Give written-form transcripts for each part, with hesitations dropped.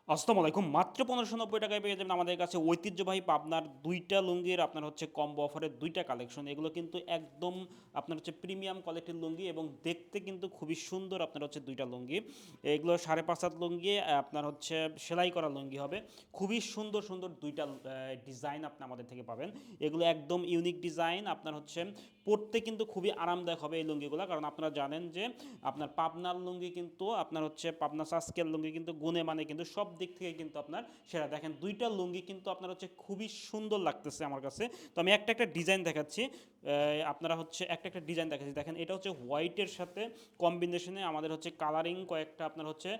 আসসালামু আলাইকুম। মাত্র ১৫৯০ টাকায় পেয়ে যাবেন আমাদের কাছে ঐতিহ্যবাহী পাবনার ২ টা লুঙ্গির আপনার হচ্ছে কম্বো অফারের ২ টা কালেকশন। এগুলো কিন্তু একদম আপনার হচ্ছে প্রিমিয়াম কোয়ালিটির লুঙ্গি এবং দেখতে কিন্তু খুবই সুন্দর আপনার হচ্ছে ২ টা লুঙ্গি। এগুলো ৫.৫ হাত লুঙ্গি আপনার হচ্ছে সেলাই করা লুঙ্গি হবে। খুবই সুন্দর, সুন্দর ২ টা ডিজাইন আপনি আমাদের থেকে পাবেন। এগুলো একদম ইউনিক ডিজাইন আপনার হচ্ছে পরতে কিন্তু খুবই আরামদায়ক হবে এই লুঙ্গিগুলো। কারণ আপনারা জানেন যে আপনার পাবনার লুঙ্গি কিন্তু আপনার হচ্ছে পাবনা সাস্কের লুঙ্গি কিন্তু গুণে মানে কিন্তু সব দিক থেকে কিন্তু আপনার সেরা। দেখেন ২ টা লুঙ্গি কিন্তু আপনার হচ্ছে খুবই সুন্দর লাগতেছে আমার কাছে। তো আমি একটা ডিজাইন দেখাচ্ছি। আপনারা হচ্ছে একটা ডিজাইন দেখাচ্ছি। দেখেন এটা হচ্ছে হোয়াইটের সাথে কম্বিনেশনে আমাদের হচ্ছে কালারিং কয়েকটা আপনার হচ্ছে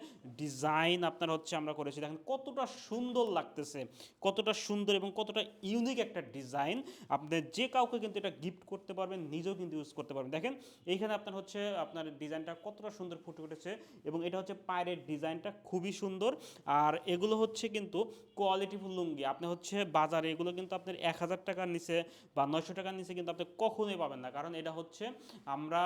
ডিজাইন আপনার হচ্ছে আমরা করেছি। দেখেন কতটা সুন্দর লাগতেছে, কতটা সুন্দর এবং কতটা ইউনিক একটা ডিজাইন। আপনি যে কাউকে কিন্তু এটা গিফট করতে পারবেন, নিজেও কিন্তু ইউজ করতে পারবেন। দেখেন এইখানে আপনার হচ্ছে আপনার ডিজাইনটা কতটা সুন্দর ফুটে উঠেছে এবং এটা হচ্ছে পায়ের ডিজাইনটা খুবই সুন্দর। আর এগুলো হচ্ছে কিন্তু কোয়ালিটিফুল লুঙ্গি। আপনি হচ্ছে বাজারে এগুলো কিন্তু আপনার ১,০০০ টাকার নিচে বা ৯০০ টাকার নিচে কিন্তু আপনি কখনোই পাবেন না। কারণ এটা হচ্ছে আমরা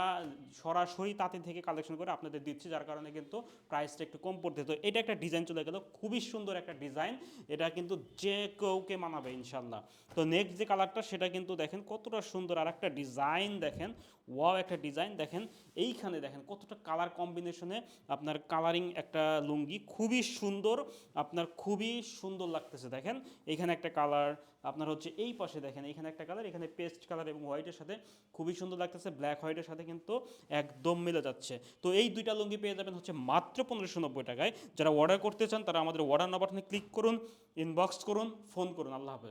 সরাসরি তাঁতি থেকে কালেকশন করে আপনাদের দিচ্ছি, যার কারণে কিন্তু প্রাইসটা একটু কম পড়তে। তো এটা একটা ডিজাইন চলে গেল, খুবই সুন্দর একটা ডিজাইন। এটা কিন্তু যে কেউকে মানাবে ইনশাল্লাহ। তো নেক্সট যে কালারটা সেটা কিন্তু দেখেন কতটা সুন্দর আর একটা ডিজাইন দেখেন। ওয়াও একটা ডিজাইন দেখেন। এইখানে দেখেন কতটা কালার কম্বিনেশনে আপনার কালারিং একটা লুঙ্গি খুবই সুন্দর। আপনার খুবই সুন্দর লাগতেছে দেখেন। এইখানে একটা কালার আপনার হচ্ছে এই পাশে দেখেন, এইখানে একটা কালার, এখানে পেস্ট কালার এবং হোয়াইটের সাথে খুবই সুন্দর লাগতেছে। ব্ল্যাক হোয়াইটের সাথে কিন্তু একদম মিলে যাচ্ছে। তো এই ২ টা লুঙ্গি পেয়ে যাবেন হচ্ছে মাত্র ১৫৯০ টাকায়। যারা অর্ডার করতে চান তারা আমাদের অর্ডার নাও বাটনে ক্লিক করুন, ইনবক্স করুন, ফোন করুন। আল্লাহ হাফেজ।